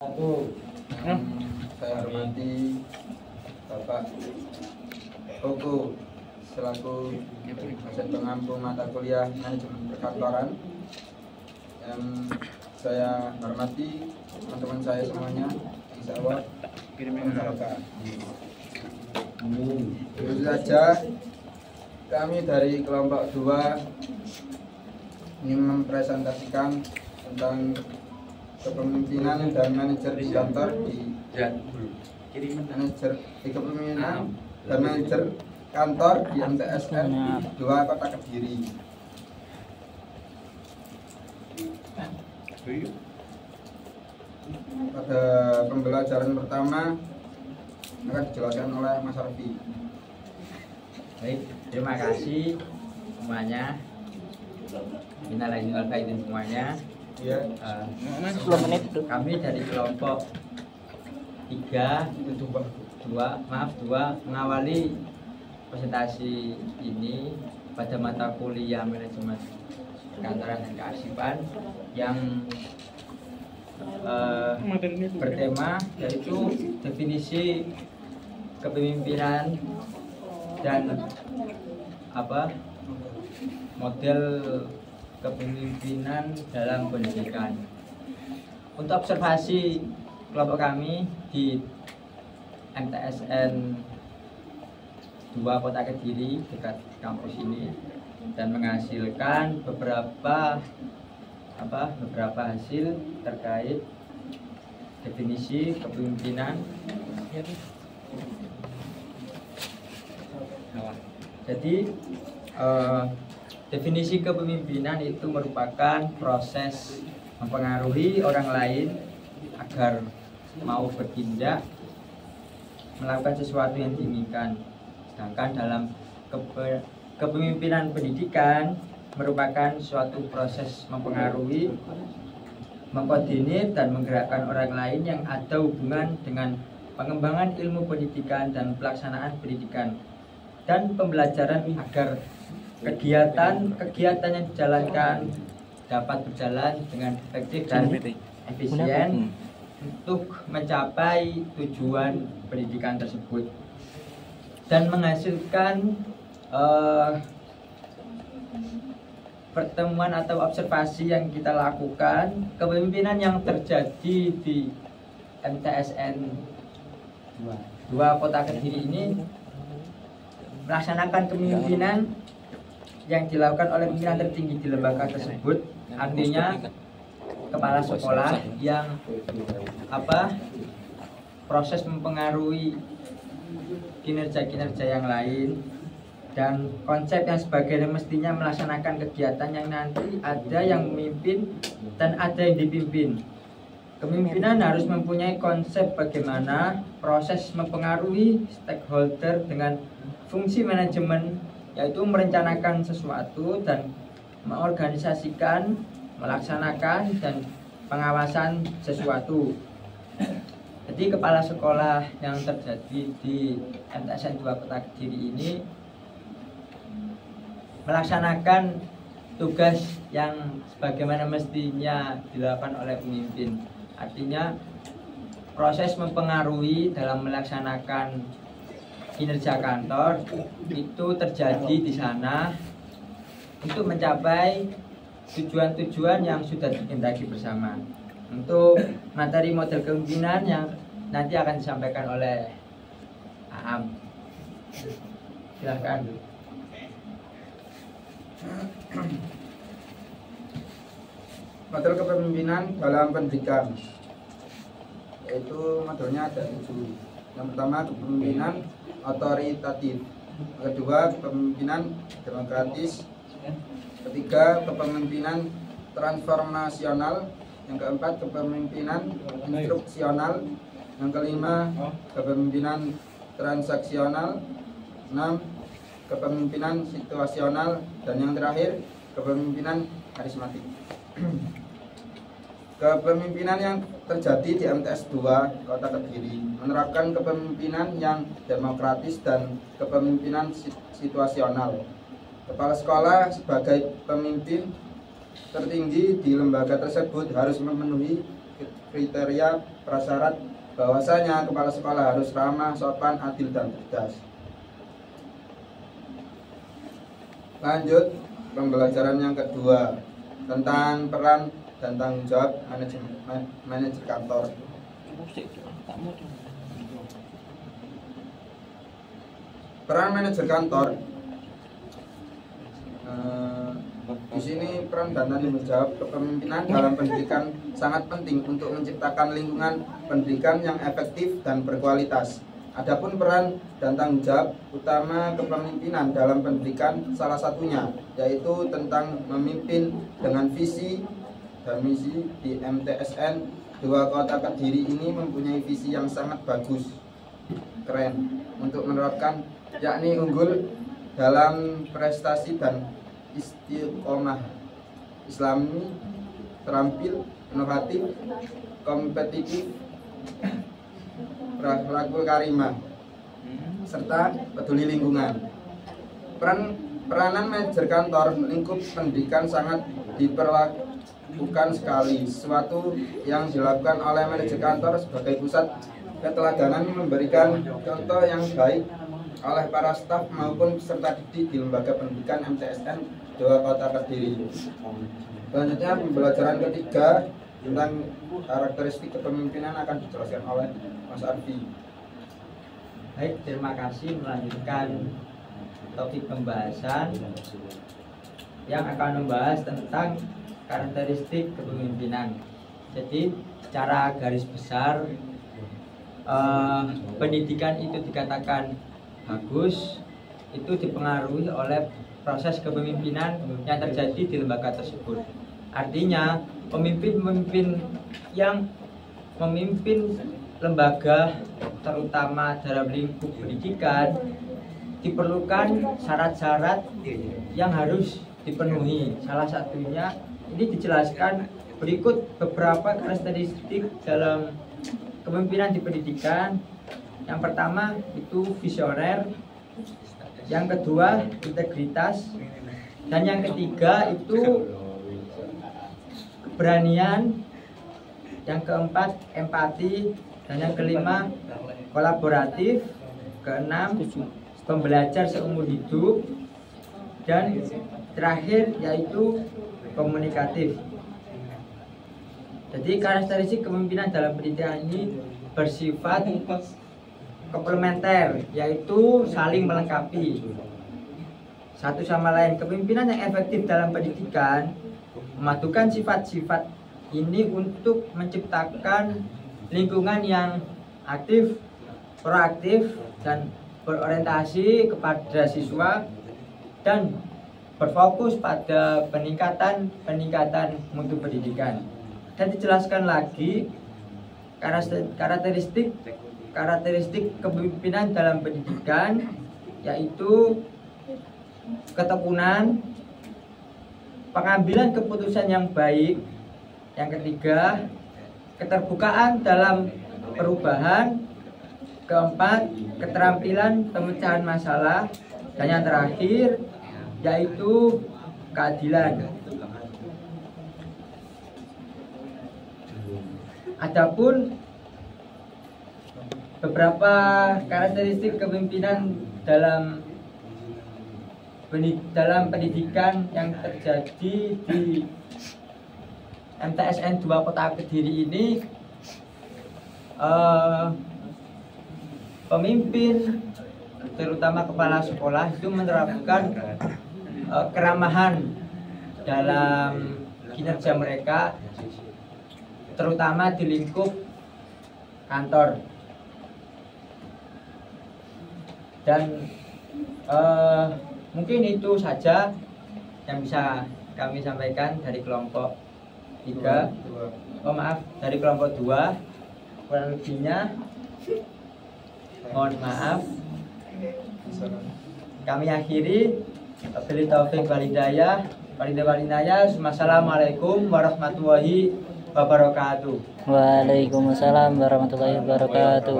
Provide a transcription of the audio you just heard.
Saya hormati Bapak Koko selaku dosen pengampu mata kuliah manajemen perkantoran. Yang saya hormati teman-teman saya semuanya, insya Allah tentu saja kami dari kelompok 2 ingin mempresentasikan tentang kepemimpinan dan manajer di kantor kepemimpinan dan manajer kantor di MTSN 2 Kota Kediri. Pada pembelajaran pertama akan dijelaskan oleh Mas Arfi. Baik, terima kasih semuanya. Minal aidin wal faizin semuanya. Ya. 10 menit. Kami dari kelompok 2 mengawali presentasi ini pada mata kuliah manajemen perkantoran dan kearsipan yang bertema yaitu definisi kepemimpinan dan model kepemimpinan dalam pendidikan. Untuk observasi kelompok kami di MTSN 2 Kota Kediri dekat kampus ini dan menghasilkan beberapa hasil terkait definisi kepemimpinan. Jadi definisi kepemimpinan itu merupakan proses mempengaruhi orang lain agar mau bertindak melakukan sesuatu yang diinginkan. Sedangkan dalam kepemimpinan pendidikan merupakan suatu proses mempengaruhi, mengkoordinir dan menggerakkan orang lain yang ada hubungan dengan pengembangan ilmu pendidikan dan pelaksanaan pendidikan dan pembelajaran agar kegiatan yang dijalankan dapat berjalan dengan efektif dan efisien untuk mencapai tujuan pendidikan tersebut dan menghasilkan pertemuan atau observasi yang kita lakukan. Kepemimpinan yang terjadi di MTSN 2 Kota Kediri ini melaksanakan kepemimpinan yang dilakukan oleh pimpinan tertinggi di lembaga tersebut, artinya kepala sekolah yang proses mempengaruhi kinerja-kinerja yang lain, dan konsep yang sebagainya mestinya melaksanakan kegiatan yang nanti ada yang memimpin dan ada yang dipimpin. Kepemimpinan harus mempunyai konsep bagaimana proses mempengaruhi stakeholder dengan fungsi manajemen, yaitu merencanakan sesuatu dan mengorganisasikan, melaksanakan dan pengawasan sesuatu. Jadi kepala sekolah yang terjadi di MTSN 2 Kota Kediri ini melaksanakan tugas yang sebagaimana mestinya dilakukan oleh pemimpin. Artinya proses mempengaruhi dalam melaksanakan kinerja kantor itu terjadi di sana untuk mencapai tujuan-tujuan yang sudah dikehendaki bersama. Untuk materi model kepemimpinan yang nanti akan disampaikan oleh Aam. Silahkan. Model kepemimpinan dalam pendidikan, yaitu modelnya ada 7. Yang pertama kepemimpinan otoritatif, yang kedua kepemimpinan demokratis, ketiga kepemimpinan transformasional, yang keempat kepemimpinan instruksional, yang kelima kepemimpinan transaksional, 6 kepemimpinan situasional, dan yang terakhir kepemimpinan karismatik. Kepemimpinan yang terjadi di MTS 2 Kota Kediri menerapkan kepemimpinan yang demokratis dan kepemimpinan situasional. Kepala sekolah sebagai pemimpin tertinggi di lembaga tersebut harus memenuhi kriteria prasyarat bahwasanya kepala sekolah harus ramah, sopan, adil, dan cerdas. Lanjut pembelajaran yang kedua tentang peran dan tanggung jawab manajer kantor. Peran manajer kantor. Di sini peran dan tanggung jawab kepemimpinan dalam pendidikan sangat penting untuk menciptakan lingkungan pendidikan yang efektif dan berkualitas. Adapun peran dan tanggung jawab utama kepemimpinan dalam pendidikan salah satunya yaitu tentang memimpin dengan visi dan misi. Di MTSN 2 Kota Kediri ini mempunyai visi yang sangat bagus, keren untuk menerapkan, yakni unggul dalam prestasi dan istiqomah, islami, terampil, inovatif, kompetitif, berakhlakul karimah, serta peduli lingkungan. Peranan manajer kantor lingkup pendidikan sangat diperlakukan sekali. Sesuatu yang dilakukan oleh manajer kantor sebagai pusat keteladanan, memberikan contoh yang baik oleh para staf maupun peserta didik di lembaga pendidikan MTSN 2 Kota Kediri. Selanjutnya pembelajaran ketiga tentang karakteristik kepemimpinan akan dijelaskan oleh Mas Arfi. Baik, terima kasih. Melanjutkan topik pembahasan yang akan membahas tentang karakteristik kepemimpinan. Jadi secara garis besar pendidikan itu dikatakan bagus itu dipengaruhi oleh proses kepemimpinan yang terjadi di lembaga tersebut. Artinya pemimpin-pemimpin yang memimpin lembaga terutama dalam lingkup pendidikan diperlukan syarat-syarat yang harus dipenuhi. Salah satunya ini dijelaskan berikut beberapa karakteristik dalam kepemimpinan di pendidikan. Yang pertama itu visioner, yang kedua integritas, dan yang ketiga itu keberanian, yang keempat empati, dan yang kelima kolaboratif, keenam pembelajar seumur hidup, dan terakhir yaitu komunikatif. Jadi karakteristik kepemimpinan dalam pendidikan ini bersifat komplementer, yaitu saling melengkapi satu sama lain. Kepemimpinan yang efektif dalam pendidikan memadukan sifat-sifat ini untuk menciptakan lingkungan yang aktif, proaktif, dan berorientasi kepada siswa dan berfokus pada peningkatan mutu pendidikan. Dan dijelaskan lagi karakteristik kepemimpinan dalam pendidikan yaitu ketekunan, pengambilan keputusan yang baik, yang ketiga keterbukaan dalam perubahan, keempat keterampilan pemecahan masalah, dan yang terakhir yaitu keadilan. Adapun beberapa karakteristik kepemimpinan dalam pendidikan yang terjadi di MTSN 2 Kota Kediri ini, pemimpin terutama kepala sekolah itu menerapkan keramahan dalam kinerja mereka, terutama di lingkup kantor. Dan mungkin itu saja yang bisa kami sampaikan dari kelompok 3. Dari kelompok 2. Kurang lebihnya mohon maaf. Kami akhiri. Wabillahi taufiq wal hidayah. Wassalamualaikum warahmatullahi wabarakatuh. Waalaikumsalam warahmatullahi wabarakatuh.